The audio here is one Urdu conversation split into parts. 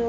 2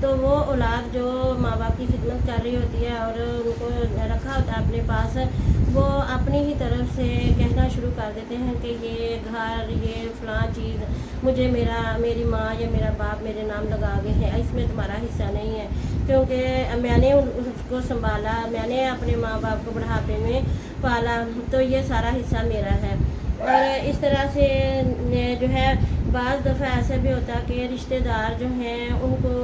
تو وہ اولاد جو ماں باپ کی خدمت کر رہی ہوتی ہے اور ان کو رکھا ہوتا ہے اپنے پاس، وہ اپنی ہی طرف سے کہنا شروع کر دیتے ہیں کہ یہ گھر، یہ فلاں چیز مجھے میری ماں یا میرا باپ میرے نام لگا گئے ہیں، اس میں تمہارا حصہ نہیں ہے، کیونکہ میں نے اس کو سنبھالا، میں نے اپنے ماں باپ کو بڑھاپے میں پالا، تو یہ سارا حصہ میرا ہے۔ اور اس طرح سے جو ہے بعض دفعہ ایسا بھی ہوتا ہے کہ رشتہ دار جو ہیں ان کو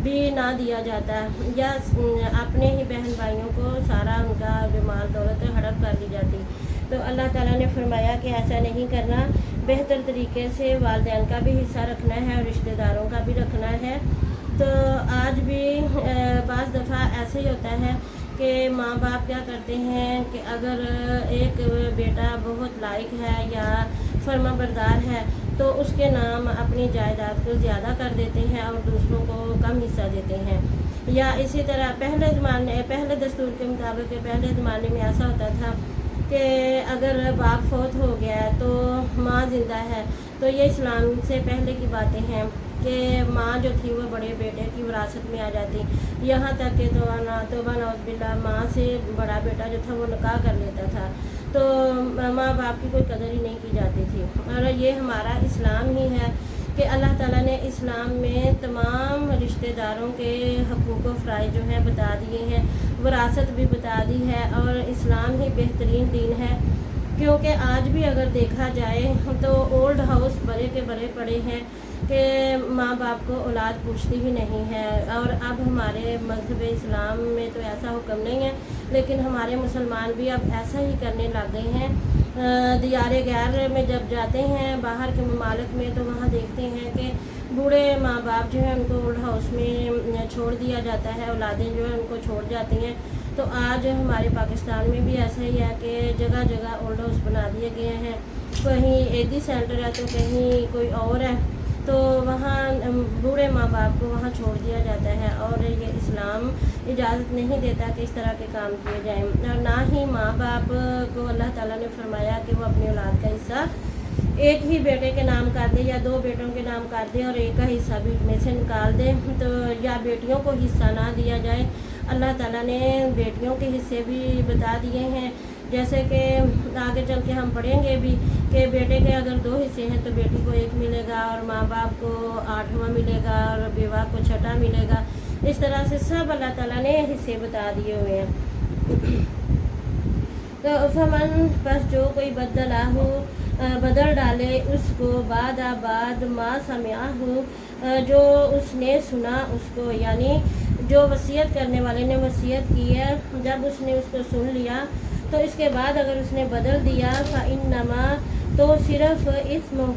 بھی نہ دیا جاتا ہے، یا اپنے ہی بہن بھائیوں کو سارا ان کا جو مال دولت ہڑپ کر لی جاتی۔ تو اللہ تعالیٰ نے فرمایا کہ ایسا نہیں کرنا، بہتر طریقے سے والدین کا بھی حصہ رکھنا ہے اور رشتہ داروں کا بھی رکھنا ہے۔ تو آج بھی بعض دفعہ ایسے ہی ہوتا ہے کہ ماں باپ کیا کرتے ہیں کہ اگر ایک بیٹا بہت لائق ہے یا فرما بردار ہے تو اس کے نام اپنی جائیداد کو زیادہ کر دیتے ہیں اور دوسروں کو کم حصہ دیتے ہیں۔ یا اسی طرح پہلے دستور کے مطابق پہلے زمانے میں ایسا ہوتا تھا کہ اگر باپ فوت ہو گیا ہے تو ماں زندہ ہے، تو یہ اسلام سے پہلے کی باتیں ہیں کہ ماں جو تھی وہ بڑے بیٹے کی وراثت میں آ جاتی، یہاں تک کہ توبہ نعوذ باللہ ماں سے بڑا بیٹا جو تھا وہ نکاح کر لیتا تھا، تو ماں باپ کی کوئی قدر ہی نہیں کی جاتی تھی۔ اور یہ ہمارا اسلام ہی ہے کہ اللہ تعالیٰ نے اسلام میں تمام رشتہ داروں کے حقوق و فرائض جو ہیں بتا دیے ہیں، وراثت بھی بتا دی ہے، اور اسلام ہی بہترین دین ہے، کیونکہ آج بھی اگر دیکھا جائے تو اولڈ ہاؤس بڑے کے بڑے پڑے ہیں کہ ماں باپ کو اولاد پوچھتی ہی نہیں ہے۔ اور اب ہمارے مذہب اسلام میں تو ایسا حکم نہیں ہے، لیکن ہمارے مسلمان بھی اب ایسا ہی کرنے لگ گئے ہیں۔ دیار غیر میں جب جاتے ہیں باہر کے ممالک میں تو وہاں دیکھتے ہیں کہ بوڑھے ماں باپ جو ہیں ان کو اولڈ ہاؤس میں چھوڑ دیا جاتا ہے، اولادیں جو ہیں ان کو چھوڑ جاتی ہیں۔ تو آج ہمارے پاکستان میں بھی ایسا ہی ہے کہ جگہ جگہ اولڈ ہاؤس بنا دیے گئے ہیں، کہیں ایدی سینٹر ہے تو کہیں کوئی اور ہے، تو وہاں بوڑھے ماں باپ کو وہاں چھوڑ دیا جاتا ہے، اور یہ اسلام اجازت نہیں دیتا کہ اس طرح کے کام کیے جائیں، اور نہ ہی ماں باپ کو اللہ تعالیٰ نے فرمایا کہ وہ اپنی اولاد کا حصہ ایک ہی بیٹے کے نام کر دے یا دو بیٹوں کے نام کر دے اور ایک کا حصہ بھی میں سے نکال دے، تو یا بیٹیوں کو حصہ نہ دیا جائے۔ اللہ تعالیٰ نے بیٹیوں کے حصے بھی بتا دیے ہیں، جیسے کہ آگے چل کے ہم پڑھیں گے بھی کہ بیٹے کے اگر 2 حصے ہیں تو بیٹی کو 1 ملے گا، اور ماں باپ کو 8واں ملے گا، اور بیوہ کو 6واں ملے گا۔ اس طرح سے سب اللہ تعالیٰ نے حصے بتا دیے ہوئے ہیں۔ تو فمن پس جو کوئی بدل ڈالے اس کو بعد ما سمعہ، جو اس نے سنا اس کو، یعنی جو وصیت کرنے والے نے وصیت کی ہے جب اس نے اس کو سن لیا تو اس کے بعد اگر اس نے بدل دیا فإنما، تو صرف اسمہ،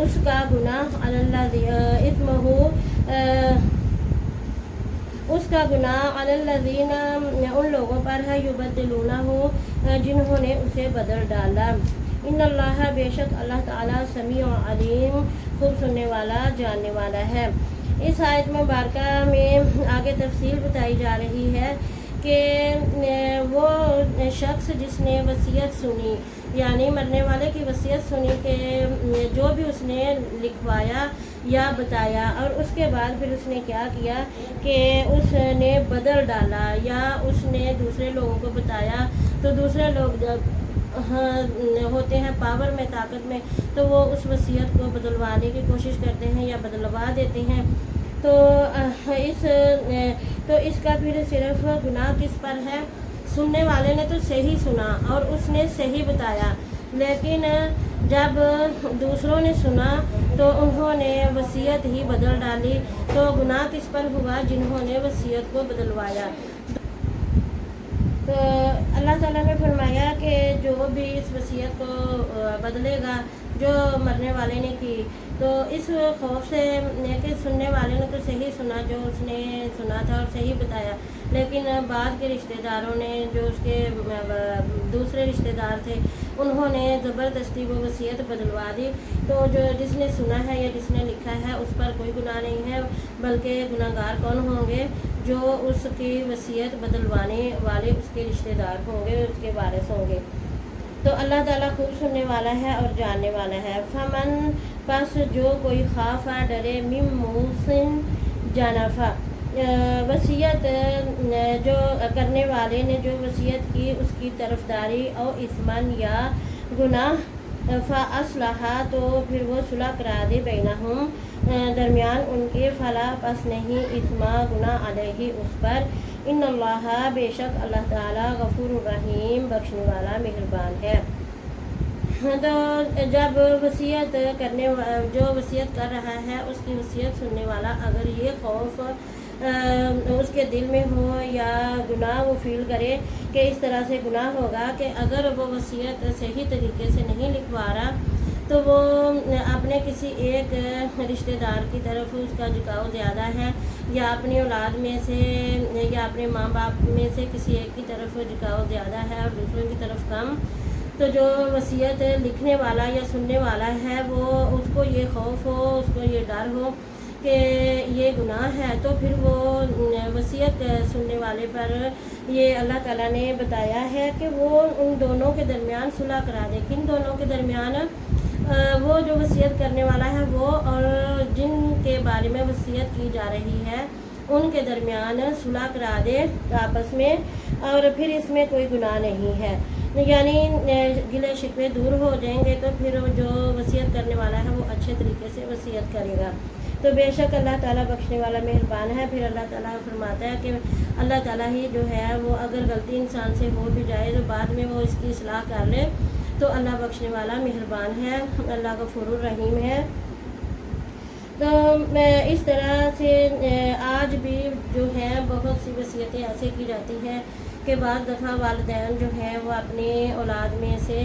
اس کا گناہ علی الذین، ان لوگوں پر ہے، یبدلونہ، جنہوں نے اسے بدل ڈالا۔ ان اللہ، بے شک اللہ تعالیٰ، سمیع علیم، خوب سننے والا جاننے والا ہے۔ اس آیت مبارکہ میں آگے تفصیل بتائی جا رہی ہے کہ وہ شخص جس نے وصیت سنی، یعنی مرنے والے کی وصیت سنی کہ جو بھی اس نے لکھوایا یا بتایا، اور اس کے بعد پھر اس نے کیا کیا کہ اس نے بدل ڈالا یا اس نے دوسرے لوگوں کو بتایا، تو دوسرے لوگ جب ہوتے ہیں پاور میں، طاقت میں، تو وہ اس وصیت کو بدلوانے کی کوشش کرتے ہیں یا بدلوا دیتے ہیں۔ تو اس کا پھر صرف گناہ کس پر ہے؟ سننے والے نے تو صحیح سنا اور اس نے صحیح بتایا، لیکن جب دوسروں نے سنا تو انہوں نے وصیت ہی بدل ڈالی، تو گناہ کس پر ہوا؟ جنہوں نے وصیت کو بدلوایا۔ تو اللہ تعالیٰ نے فرمایا کہ جو بھی اس وصیت کو بدلے گا جو مرنے والے نے کی، تو اس خوف سے کہ سننے والے نے تو صحیح سنا، جو اس نے سنا تھا اور صحیح بتایا، لیکن بعد کے رشتہ داروں نے، جو اس کے دوسرے رشتہ دار تھے، انہوں نے زبردستی وہ وصیت بدلوا دی، تو جس نے سنا ہے یا جس نے لکھا ہے اس پر کوئی گناہ نہیں ہے، بلکہ گناہ گار کون ہوں گے؟ جو اس کی وصیت بدلوانے والے اس کے رشتہ دار ہوں گے، اس کے وارث ہوں گے۔ تو اللہ تعالیٰ خوب سننے والا ہے اور جاننے والا ہے۔ فمن پس جو کوئی خافا ڈرے مم موسن جانفا وصیت جو کرنے والے نے جو وصیت کی اس کی طرفداری او اثمن یا گناہ فاصلح تو پھر وہ صلح کرا دے بینہم درمیان ان کے فلا پس نہیں اثما گناہ علیہ اس پر ان اللہ بے شک اللہ تعالیٰ غفور الرحیم بخشنے والا مہربان ہے۔ تو جب وصیت کرنے جو وصیت کر رہا ہے اس کی وصیت سننے والا اگر یہ خوف اس کے دل میں ہو یا گناہ وہ فیل کرے کہ اس طرح سے گناہ ہوگا کہ اگر وہ وصیت صحیح طریقے سے نہیں لکھوا رہا تو وہ اپنے کسی ایک رشتہ دار کی طرف اس کا جھکاؤ زیادہ ہے یا اپنی اولاد میں سے یا اپنے ماں باپ میں سے کسی ایک کی طرف جھکاؤ زیادہ ہے اور دوسروں کی طرف کم، تو جو وصیت لکھنے والا یا سننے والا ہے وہ اس کو یہ خوف ہو، اس کو یہ ڈر ہو کہ یہ گناہ ہے، تو پھر وہ وصیت سننے والے پر یہ اللہ تعالیٰ نے بتایا ہے کہ وہ ان دونوں کے درمیان صلح کرا دے۔ کن دونوں کے درمیان؟ وہ جو وصیت کرنے والا ہے وہ اور جن کے بارے میں وصیت کی جا رہی ہے ان کے درمیان صلح کرا دے آپس میں، اور پھر اس میں کوئی گناہ نہیں ہے، یعنی گلے شکوے دور ہو جائیں گے تو پھر جو وصیت کرنے والا ہے وہ اچھے طریقے سے وصیت کرے گا۔ تو بے شک اللہ تعالیٰ بخشنے والا مہربان ہے۔ پھر اللہ تعالیٰ فرماتا ہے کہ اللہ تعالیٰ ہی جو ہے وہ اگر غلطی انسان سے ہو بھی جائے تو بعد میں وہ اس کی اصلاح کر لے تو اللہ بخشنے والا مہربان ہے، اللہ غفور الرحیم ہے۔ تو اس طرح سے آج بھی جو ہے بہت سی وصیتیں ایسے کی جاتی ہیں کہ بعض دفعہ والدین جو ہیں وہ اپنی اولاد میں سے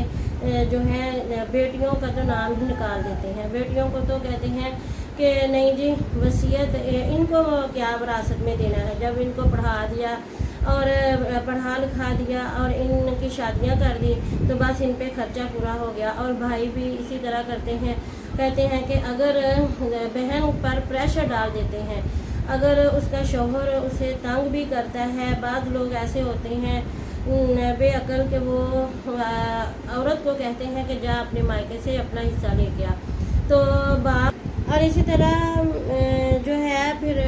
جو ہے بیٹیوں کا تو نام ہی نکال دیتے ہیں، بیٹیوں کو تو کہتے ہیں کہ نہیں جی وصیت ان کو کیا وراثت میں دینا ہے، جب ان کو پڑھا دیا اور پڑھا لکھا دیا اور ان کی شادیاں کر دی تو بس ان پہ خرچہ پورا ہو گیا۔ اور بھائی بھی اسی طرح کرتے ہیں، کہتے ہیں کہ اگر بہن پر پریشر ڈال دیتے ہیں، اگر اس کا شوہر اسے تنگ بھی کرتا ہے، بعض لوگ ایسے ہوتے ہیں بے عقل کہ وہ عورت کو کہتے ہیں کہ جا اپنے مائکے سے اپنا حصہ لے کے آ، تو اور اسی طرح جو ہے پھر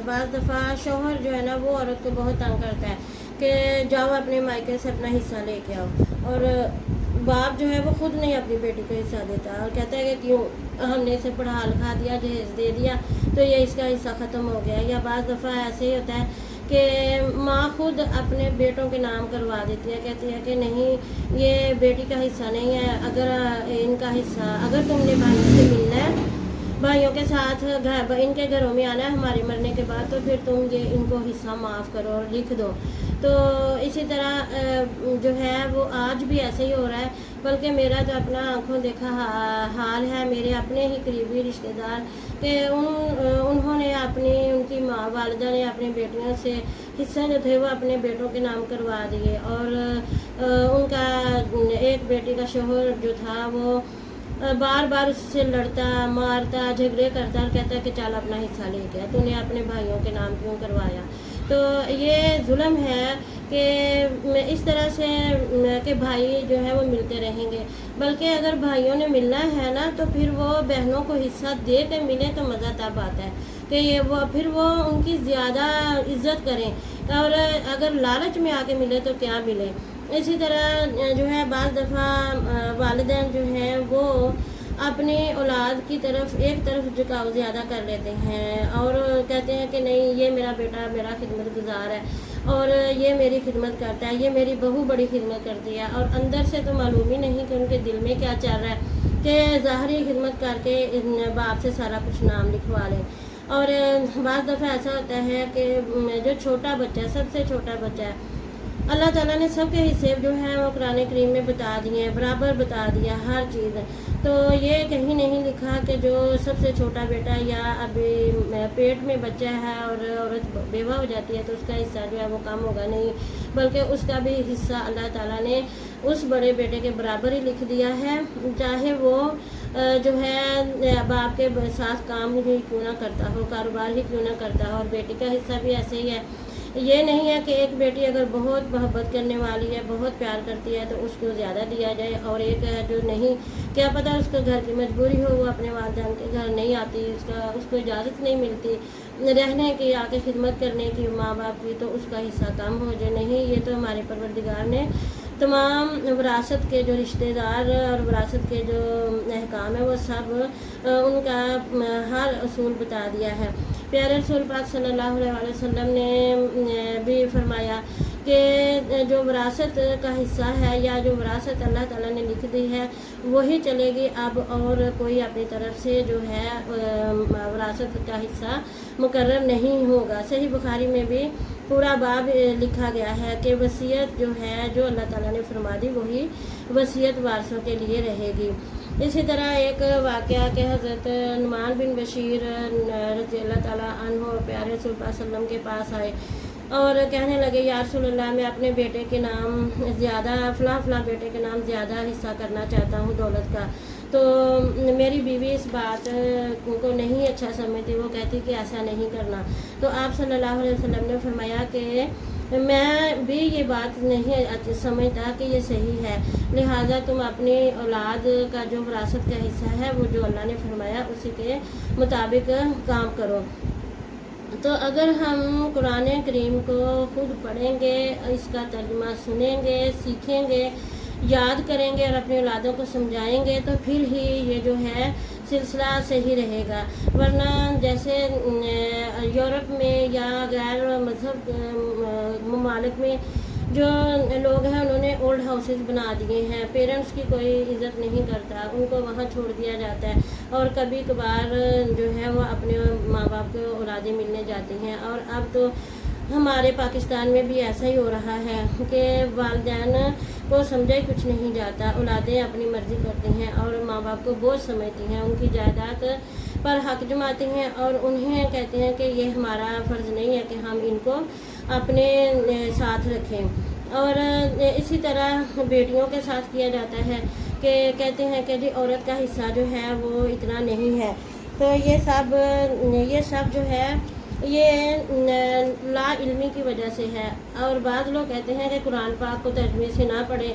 بعض دفعہ شوہر جو ہے نا وہ عورت کو بہت تنگ کرتا ہے کہ جاؤ اپنے مائکے سے اپنا حصہ لے کے آؤ، اور باپ جو ہے وہ خود نہیں اپنی بیٹی کو حصہ دیتا اور کہتا ہے کہ کیوں ہم نے اسے پڑھا لکھا دیا، جہیز دے دیا تو یہ اس کا حصہ ختم ہو گیا۔ یا بعض دفعہ ایسے ہی ہوتا ہے کہ ماں خود اپنے بیٹوں کے نام کروا دیتی ہے، کہتی ہے کہ نہیں یہ بیٹی کا حصہ نہیں ہے، اگر ان کا حصہ اگر تم نے بھائیوں سے ملنا ہے، بھائیوں کے ساتھ ان کے گھروں میں آنا ہے ہمارے مرنے کے بعد، تو پھر تم یہ ان کو حصہ معاف کرو اور لکھ دو۔ تو اسی طرح جو ہے وہ آج بھی ایسے ہی ہو رہا ہے، بلکہ میرا تو اپنا آنکھوں دیکھا حال ہے، میرے اپنے ہی قریبی رشتہ دار کہ انہوں نے ان کی ماں والدہ نے اپنی بیٹیوں سے حصہ جو تھے وہ اپنے بیٹوں کے نام کروا دیے، اور ان کا ایک بیٹی کا شوہر جو تھا وہ بار بار اس سے لڑتا، مارتا، جھگڑے کرتا اور کہتا کہ چل اپنا حصہ لے کے تو نے اپنے بھائیوں کے نام کیوں کروایا۔ تو یہ ظلم ہے کہ اس طرح سے کہ بھائی جو ہے وہ ملتے رہیں گے، بلکہ اگر بھائیوں نے ملنا ہے نا تو پھر وہ بہنوں کو حصہ دے کے ملے تو مزہ تب آتا ہے کہ پھر وہ ان کی زیادہ عزت کریں، اور اگر لالچ میں آ کے ملے تو کیا ملے۔ اسی طرح جو ہے بعض دفعہ والدین جو ہیں وہ اپنی اولاد کی طرف ایک طرف جھکاؤ زیادہ کر لیتے ہیں اور کہتے ہیں کہ نہیں یہ میرا بیٹا میرا خدمت گزار ہے اور یہ میری خدمت کرتا ہے، یہ میری بہو بڑی خدمت کرتی ہے، اور اندر سے تو معلوم ہی نہیں کہ ان کے دل میں کیا چل رہا ہے کہ ظاہری خدمت کر کے باپ سے سارا کچھ نام لکھوا لیں۔ اور بعض دفعہ ایسا ہوتا ہے کہ جو چھوٹا بچہ ہے، سب سے چھوٹا بچہ ہے، اللہ تعالیٰ نے سب کے حصے جو ہیں وہ قرآن کریم میں بتا دیے ہیں، برابر بتا دیا ہر چیز، تو یہ کہیں نہیں لکھا کہ جو سب سے چھوٹا بیٹا یا ابھی پیٹ میں بچہ ہے اور عورت بیوہ ہو جاتی ہے تو اس کا حصہ جو ہے وہ کم ہوگا، نہیں، بلکہ اس کا بھی حصہ اللہ تعالیٰ نے اس بڑے بیٹے کے برابر ہی لکھ دیا ہے، چاہے وہ جو ہے باپ کے ساتھ کام ہی کیوں نہ کرتا ہو، کاروبار ہی کیوں نہ کرتا ہو۔ اور بیٹی کا حصہ بھی ایسے ہی ہے یہ نہیں ہے کہ ایک بیٹی اگر بہت محبت کرنے والی ہے، بہت پیار کرتی ہے تو اس کو زیادہ دیا جائے، اور ایک ہے جو نہیں، کیا پتہ اس کو گھر کی مجبوری ہو، وہ اپنے والدین کے گھر نہیں آتی، اس کو اجازت نہیں ملتی رہنے کی، آ کے خدمت کرنے کی ماں باپ کی، تو اس کا حصہ کم ہو جائے۔ نہیں، یہ تو ہمارے پروردگار نے تمام وراثت کے جو رشتہ دار اور وراثت کے جو احکام ہیں وہ سب ان کا ہر اصول بتا دیا ہے۔ پیارے رسول پاک صلی اللہ علیہ وسلم نے بھی فرمایا کہ جو وراثت کا حصہ ہے یا جو وراثت اللہ تعالیٰ نے لکھ دی ہے وہی چلے گی اب، اور کوئی اپنی طرف سے جو ہے وراثت کا حصہ مقرر نہیں ہوگا۔ صحیح بخاری میں بھی پورا باب لکھا گیا ہے کہ وصیت جو ہے جو اللہ تعالیٰ نے فرما دی وہی وصیت وارثوں کے لیے رہے گی۔ اسی طرح ایک واقعہ کہ حضرت نعمان بن بشیر رضی اللہ تعالیٰ عنہ پیارے رسول اللہ صلی اللہ علیہ وسلم کے پاس آئے اور کہنے لگے یا رسول اللہ میں اپنے بیٹے کے نام زیادہ فلاں بیٹے کے نام زیادہ حصہ کرنا چاہتا ہوں دولت کا، تو میری بیوی اس بات کو نہیں اچھا سمجھتی، وہ کہتی کہ ایسا نہیں کرنا۔ تو آپ صلی اللہ علیہ وسلم نے فرمایا کہ میں بھی یہ بات نہیں سمجھتا کہ یہ صحیح ہے، لہٰذا تم اپنی اولاد کا جو وراثت کا حصہ ہے وہ جو اللہ نے فرمایا اسی کے مطابق کام کرو۔ تو اگر ہم قرآن کریم کو خود پڑھیں گے، اس کا ترجمہ سنیں گے، سیکھیں گے، یاد کریں گے اور اپنی اولادوں کو سمجھائیں گے تو پھر ہی یہ جو ہے سلسلہ صحیح رہے گا، ورنہ جیسے یورپ میں یا غیر مذہب ممالک میں جو لوگ ہیں انہوں نے اولڈ ہاؤسز بنا دیے ہیں، پیرنٹس کی کوئی عزت نہیں کرتا، ان کو وہاں چھوڑ دیا جاتا ہے، اور کبھی کبھار جو ہے وہ اپنے ماں باپ کو اولادیں ملنے جاتی ہیں۔ اور اب تو ہمارے پاکستان میں بھی ایسا ہی ہو رہا ہے کہ والدین کو سمجھا ہی کچھ نہیں جاتا، اولادیں اپنی مرضی کرتی ہیں اور ماں باپ کو بوجھ سمجھتی ہیں، ان کی جائیداد پر حق جماتے ہیں اور انہیں کہتے ہیں کہ یہ ہمارا فرض نہیں ہے کہ ہم ان کو اپنے ساتھ رکھیں۔ اور اسی طرح بیٹیوں کے ساتھ کیا جاتا ہے کہ کہتے ہیں کہ جی عورت کا حصہ جو ہے وہ اتنا نہیں ہے، تو یہ سب جو ہے یہ لا علمی کی وجہ سے ہے۔ اور بعض لوگ کہتے ہیں کہ قرآن پاک کو ترجمے سے نہ پڑھیں،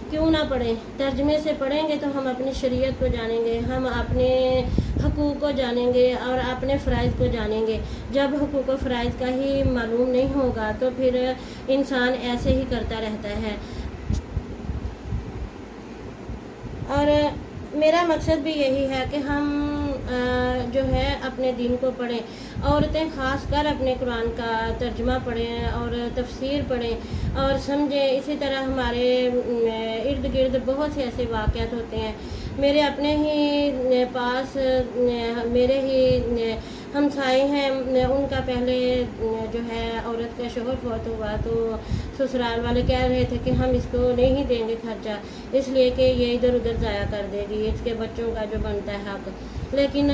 کیوں نہ پڑھیں؟ ترجمے سے پڑھیں گے تو ہم اپنی شریعت کو جانیں گے، ہم اپنے حقوق کو جانیں گے اور اپنے فرائض کو جانیں گے۔ جب حقوق و فرائض کا ہی معلوم نہیں ہوگا تو پھر انسان ایسے ہی کرتا رہتا ہے۔ اور میرا مقصد بھی یہی ہے کہ ہم جو ہے اپنے دین کو پڑھیں، عورتیں خاص کر اپنے قرآن کا ترجمہ پڑھیں اور تفسیر پڑھیں اور سمجھیں۔ اسی طرح ہمارے ارد گرد بہت سے ایسے واقعات ہوتے ہیں، میرے اپنے ہی پاس میرے ہی ہمسائے ہیں، ان کا پہلے جو ہے عورت کا شوہر فوت ہوا تو سسرال والے کہہ رہے تھے کہ ہم اس کو نہیں دیں گے خرچہ، اس لیے کہ یہ ادھر ادھر ضائع کر دے گی، اس کے بچوں کا جو بنتا ہے حق۔ لیکن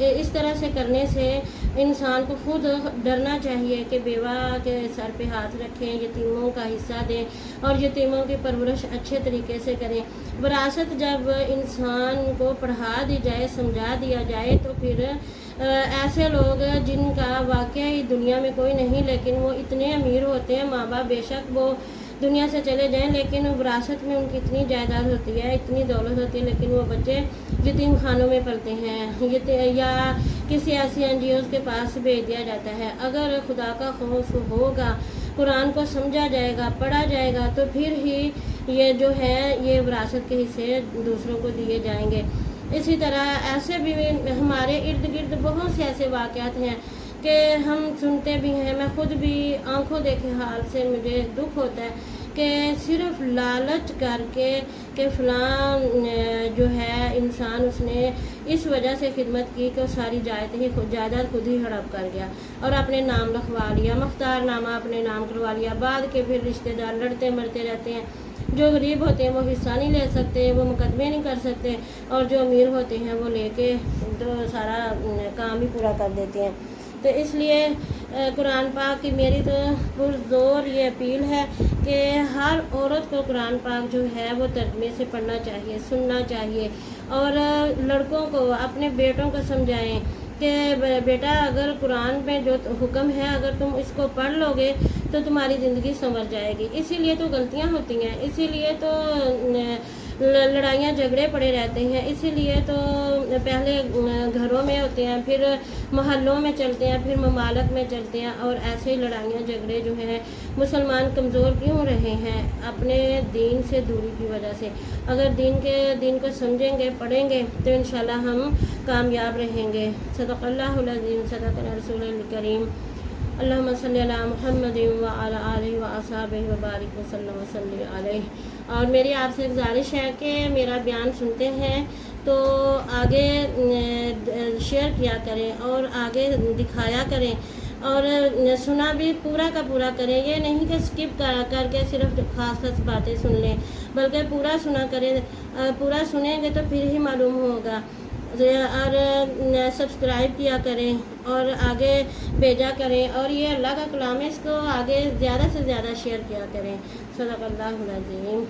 اس طرح سے کرنے سے انسان کو خود ڈرنا چاہیے کہ بیوہ کے سر پہ ہاتھ رکھیں، یتیموں کا حصہ دیں اور یتیموں کی پرورش اچھے طریقے سے کریں۔ وراثت جب انسان کو پڑھا دی جائے، سمجھا دیا جائے تو پھر ایسے لوگ جن کا واقعی دنیا میں کوئی نہیں لیکن وہ اتنے امیر ہوتے ہیں، ماں باپ بے شک وہ دنیا سے چلے جائیں لیکن وراثت میں ان کی اتنی جائیداد ہوتی ہے، اتنی دولت ہوتی ہے، لیکن وہ بچے یتیم خانوں میں پلتے ہیں یا کسی ایسی NGOs کے پاس بھیج دیا جاتا ہے۔ اگر خدا کا خوف ہوگا، قرآن کو سمجھا جائے گا، پڑھا جائے گا تو پھر ہی یہ جو ہے یہ وراثت کے حصے دوسروں کو دیے جائیں گے۔ اسی طرح ایسے بھی ہمارے ارد گرد بہت سے ایسے واقعات ہیں کہ ہم سنتے بھی ہیں، میں خود بھی آنکھوں دیکھے حال سے مجھے دکھ ہوتا ہے کہ صرف لالچ کر کے کہ فلاں جو ہے انسان اس نے اس وجہ سے خدمت کی کہ وہ ساری جائیداد خود ہی ہڑپ کر گیا اور اپنے نام لکھوا لیا، مختار نامہ اپنے نام کروا لیا، بعد کے پھر رشتہ دار لڑتے مرتے رہتے ہیں۔ جو غریب ہوتے ہیں وہ حصہ نہیں لے سکتے، وہ مقدمے نہیں کر سکتے، اور جو امیر ہوتے ہیں وہ لے کے تو سارا کام ہی پورا کر دیتے ہیں۔ تو اس لیے قرآن پاک کی میری تو پرزور یہ اپیل ہے کہ ہر عورت کو قرآن پاک جو ہے وہ ترجمے سے پڑھنا چاہیے، سننا چاہیے، اور لڑکوں کو اپنے بیٹوں کو سمجھائیں کہ بیٹا اگر قرآن میں جو حکم ہے اگر تم اس کو پڑھ لو گے تو تمہاری زندگی سنور جائے گی. اسی لیے تو غلطیاں ہوتی ہیں, اسی لیے تو لڑائیاں جھگڑے پڑے رہتے ہیں, اسی لیے تو پہلے گھروں میں ہوتے ہیں, پھر محلوں میں چلتے ہیں, پھر ممالک میں چلتے ہیں, اور ایسے ہی لڑائیاں جھگڑے جو ہیں مسلمان کمزور کیوں رہے ہیں؟ اپنے دین سے دوری کی وجہ سے. اگر دین کو سمجھیں گے, پڑھیں گے تو انشاءاللہ ہم کامیاب رہیں گے. صدق اللہ العظیم, صدق رسول الکریم. اللہم صلی علی محمد وعلی آلہ وصحبہ وبارک وسلم وصلی علیہ. اور میری آپ سے گزارش ہے کہ میرا بیان سنتے ہیں تو آگے شیئر کیا کریں اور آگے دکھایا کریں, اور سنا بھی پورا کا پورا کریں. یہ نہیں کہ سکپ کر کے صرف خاص خاص باتیں سن لیں, بلکہ پورا سنا کریں. پورا سنیں گے تو پھر ہی معلوم ہوگا. اور سبسکرائب کیا کریں اور آگے بھیجا کریں, اور یہ اللہ کا کلام ہے, اس کو آگے زیادہ سے زیادہ شیئر کیا کریں. صدق اللہ العظیم.